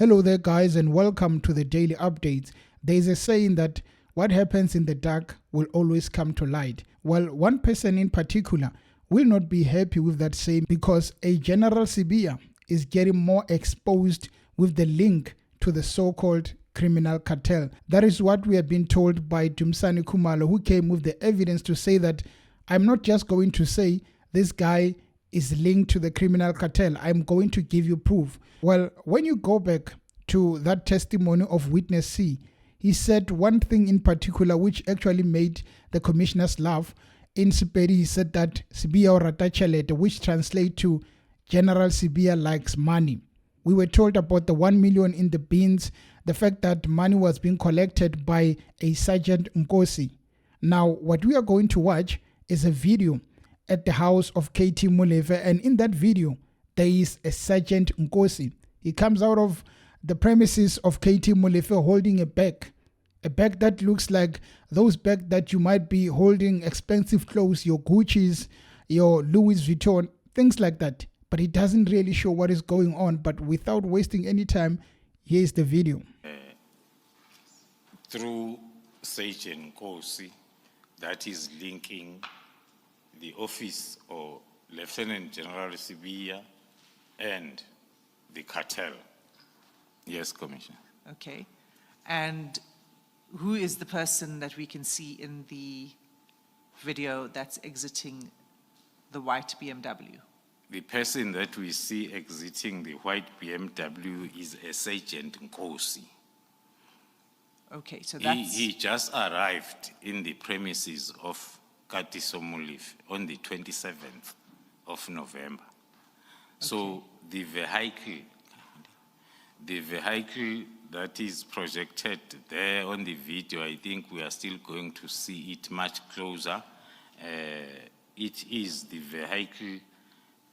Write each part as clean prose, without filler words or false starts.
Hello there guys and welcome to the daily updates. There is a saying that what happens in the dark will always come to light. Well, one person in particular will not be happy with that saying because a General Sibiya is getting more exposed with the link to the so-called criminal cartel. That is what we have been told by Dumisani Khumalo, who came with the evidence to say that I'm not just going to say this guy is linked to the criminal cartel. I'm going to give you proof. Well, when you go back to that testimony of witness C, he said one thing in particular which actually made the commissioners laugh. In Sepedi, he said that Sibiya or Ratachalete, which translate to General Sibiya likes money. We were told about the 1 million in the bins, the fact that money was being collected by a Sergeant Nkosi. Now, what we are going to watch is a video at the house of KT Molefe, and in that video there is a Sergeant Nkosi. He comes out of the premises of KT Molefe holding a bag that looks like those bags that you might be holding expensive clothes, your Gucci's, your Louis Vuitton, things like that. But he doesn't really show what is going on. But without wasting any time, here is the video. Through Sergeant Nkosi, that is linking the office of Lieutenant General Sibiya and the cartel. Yes, Commissioner. Okay. And who is the person that we can see in the video that's exiting the white BMW? The person that we see exiting the white BMW is a Sergeant Nkosi. Okay, so that's... He just arrived in the premises of Molefe on the 27th of November. So the vehicle that is projected there on the video, I think we are still going to see it much closer. It is the vehicle,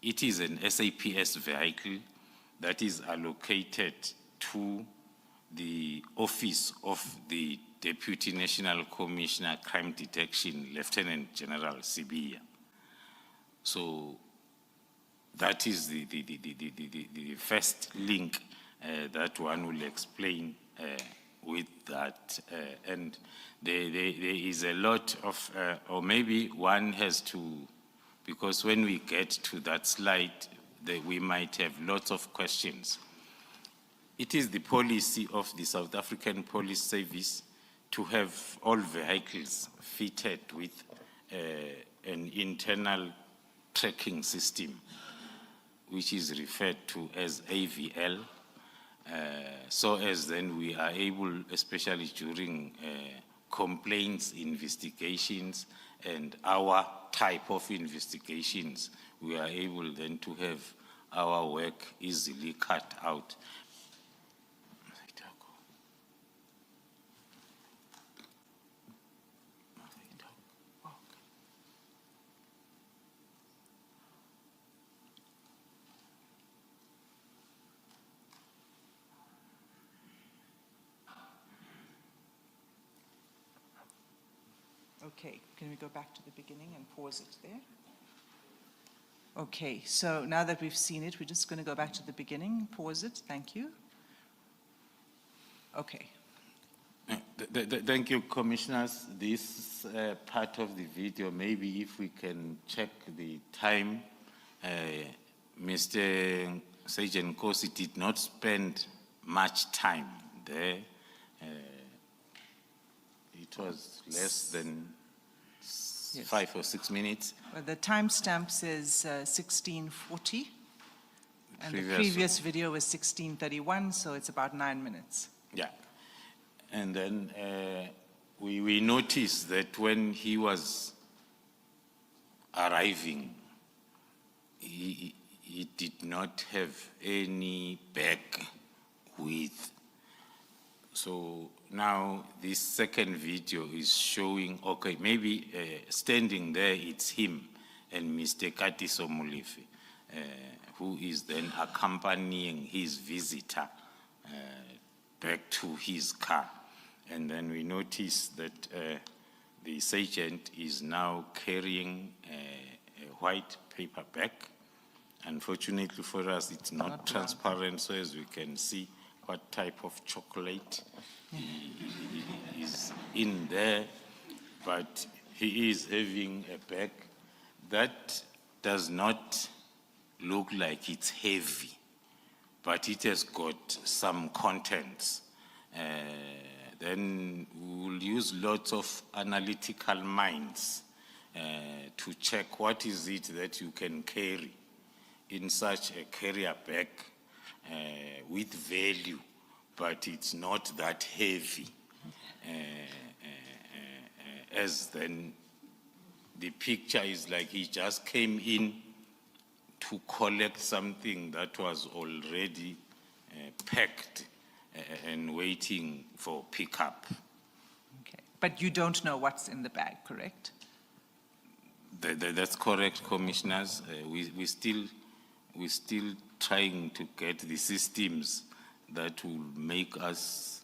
it is an SAPS vehicle that is allocated to the office of the Deputy National Commissioner Crime Detection, Lieutenant General Sibiya. So that is the first link that one will explain with that. And there is a lot of, or maybe one has to, because when we get to that slide, we might have lots of questions. It is the policy of the South African Police Service to have all vehicles fitted with an internal tracking system, which is referred to as AVL, so as then we are able, especially during complaints, investigations, and our type of investigations, we are able then to have our work easily cut out. Okay, can we go back to the beginning and pause it there? Okay, so now that we've seen it, we're just going to go back to the beginning, pause it, thank you. Okay. Thank you, Commissioners. This part of the video, maybe if we can check the time, Mr. Sergeant Nkosi did not spend much time there. It was less than 5 or 6 minutes. Well, the timestamp says 16:40, and the previous video was 16:31, so it's about 9 minutes. Yeah. And then we noticed that when he was arriving, he did not have any bag with. So now this second video is showing, okay, maybe standing there, it's him and Mr. Molefe, who is then accompanying his visitor back to his car. And then we notice that the sergeant is now carrying a white paper bag. Unfortunately for us, it's not transparent, so as we can see, what type of chocolate is in there, but he is having a bag that does not look like it's heavy, but it has got some contents. Then we'll use lots of analytical minds to check what is it that you can carry in such a carrier bag with value, but it's not that heavy. As then the picture is like he just came in to collect something that was already packed and waiting for pickup. Okay. But you don't know what's in the bag, correct? That's correct, commissioners. We're still trying to get the systems that will make us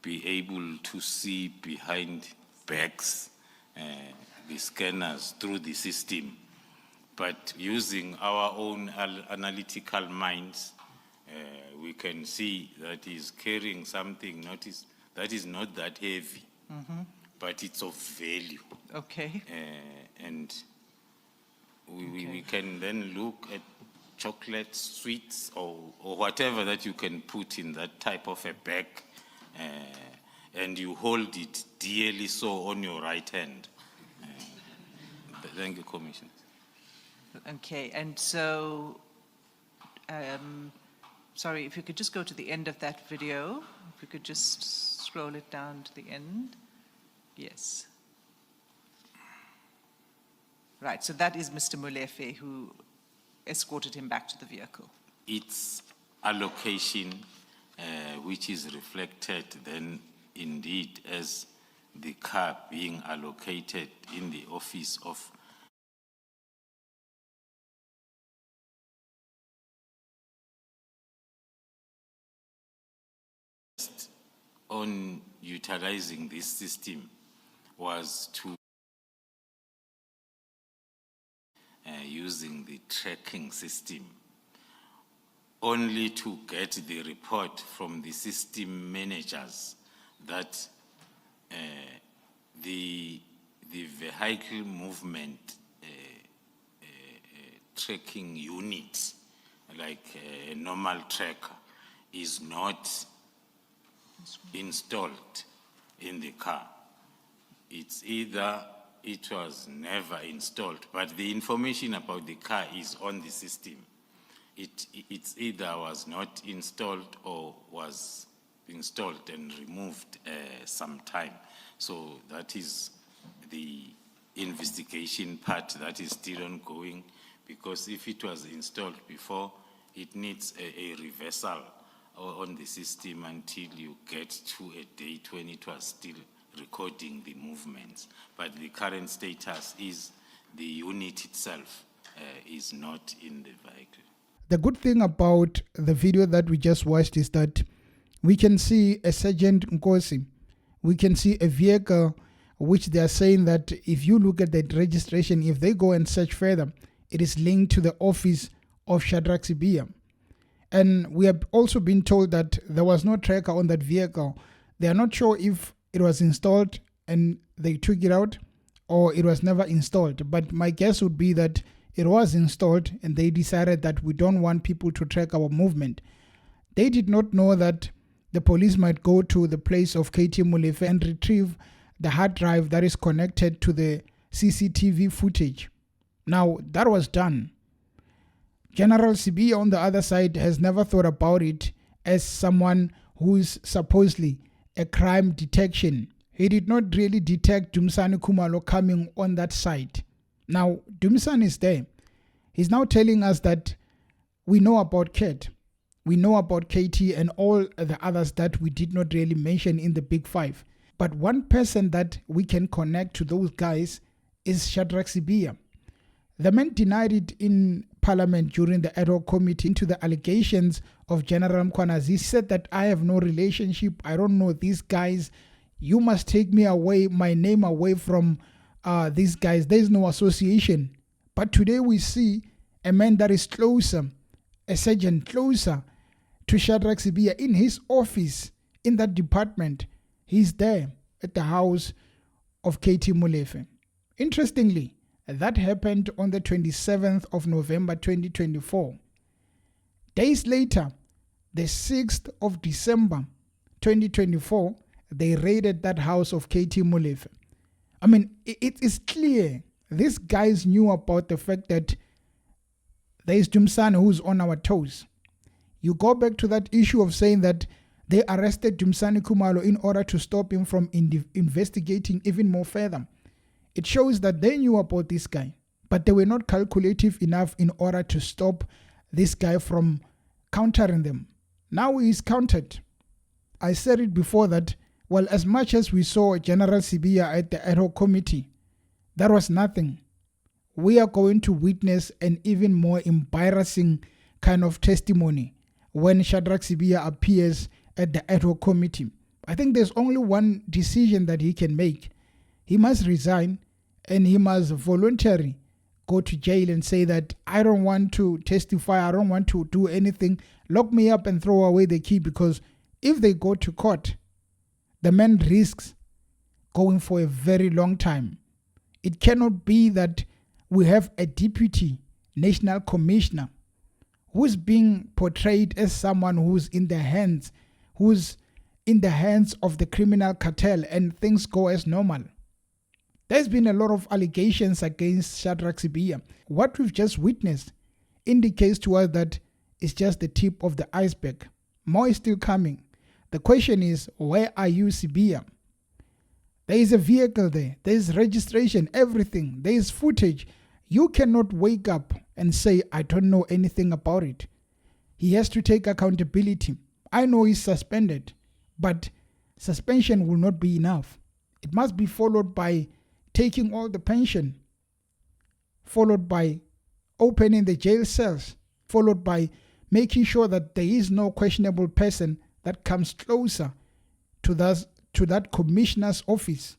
be able to see behind bags, the scanners through the system. But using our own analytical minds, we can see that he's carrying something that is not that heavy, but it's of value. Okay. And we can then look at chocolates, sweets, or whatever that you can put in that type of a bag, and you hold it dearly so on your right hand. Thank you, Commissioner. Okay, and so, sorry, if you could just go to the end of that video, if you could just scroll it down to the end. Yes. Right, so that is Mr. Molefe who escorted him back to the vehicle. Its allocation, which is reflected then indeed as the car being allocated in the office of on utilizing this system was to using the tracking system, only to get the report from the system managers that the vehicle movement tracking unit, like a normal tracker, is not installed in the car. It's either it was never installed, but the information about the car is on the system. It's either was not installed or was installed and removed some time. So that is the investigation part that is still ongoing, because if it was installed before, it needs a reversal on the system until you get to a date when it was still recording the movements. But the current status is the unit itself is not in the vehicle. The good thing about the video that we just watched is that we can see a Sergeant Nkosi. We can see a vehicle which they are saying that if you look at the registration, if they go and search further, it is linked to the office of Shadrach Sibiya. And we have also been told that there was no tracker on that vehicle. They are not sure if it was installed and they took it out or it was never installed. But my guess would be that it was installed and they decided that we don't want people to track our movement. They did not know that the police might go to the place of KT Molefe and retrieve the hard drive that is connected to the CCTV footage. Now, that was done. General Sibiya on the other side has never thought about it as someone who is supposedly a crime detection. He did not really detect Dumisani Khumalo coming on that side. Now, Dumisani is there. He's now telling us that we know about Kat, we know about KT and all the others that we did not really mention in the Big Five. But one person that we can connect to those guys is Shadrach Sibiya. The man denied it in Parliament during the ad hoc committee into the allegations of General Mkhwanazi. He said that I have no relationship, I don't know these guys, you must take me away, my name away from these guys, there is no association. But today we see a man that is closer, a sergeant closer to Shadrach Sibiya in his office in that department. He's there at the house of KT Molefe. Interestingly, that happened on the 27th of November 2024. Days later, the 6th of December 2024, they raided that house of KT Molefe. I mean, it is clear these guys knew about the fact that there is Dumisani who's on our toes. You go back to that issue of saying that they arrested Dumisani Khumalo in order to stop him from investigating even more further. It shows that they knew about this guy, but they were not calculative enough in order to stop this guy from countering them. Now he is countered. I said it before that, well, as much as we saw General Sibiya at the ad hoc committee, that was nothing. We are going to witness an even more embarrassing kind of testimony when Shadrach Sibiya appears at the ad hoc committee. I think there's only one decision that he can make. He must resign and he must voluntarily go to jail and say that I don't want to testify, I don't want to do anything, lock me up and throw away the key, because if they go to court, the man risks going for a very long time. It cannot be that we have a deputy national commissioner who's being portrayed as someone who's in the hands of the criminal cartel and things go as normal. There's been a lot of allegations against Shadrach Sibiya. What we've just witnessed indicates to us that it's just the tip of the iceberg. More is still coming. The question is, where are you, Sibiya? There is a vehicle there. There is registration, everything. There is footage. You cannot wake up and say, I don't know anything about it. He has to take accountability. I know he's suspended, but suspension will not be enough. It must be followed by taking all the pension, followed by opening the jail cells, followed by making sure that there is no questionable person that comes closer to that commissioner's office.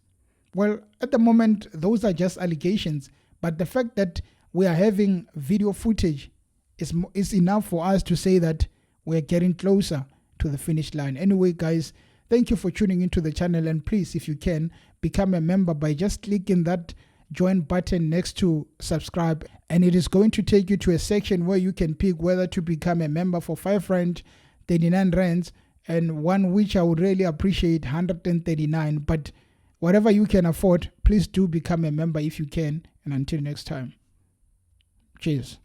Well, at the moment, those are just allegations, but the fact that we are having video footage is enough for us to say that we are getting closer to the finish line. Anyway, guys, thank you for tuning into the channel, and please, if you can, become a member by just clicking that join button next to subscribe, and it is going to take you to a section where you can pick whether to become a member for 5 rand, 39 rands, and one which I would really appreciate, 139. But whatever you can afford, please do become a member if you can. And until next time, cheers.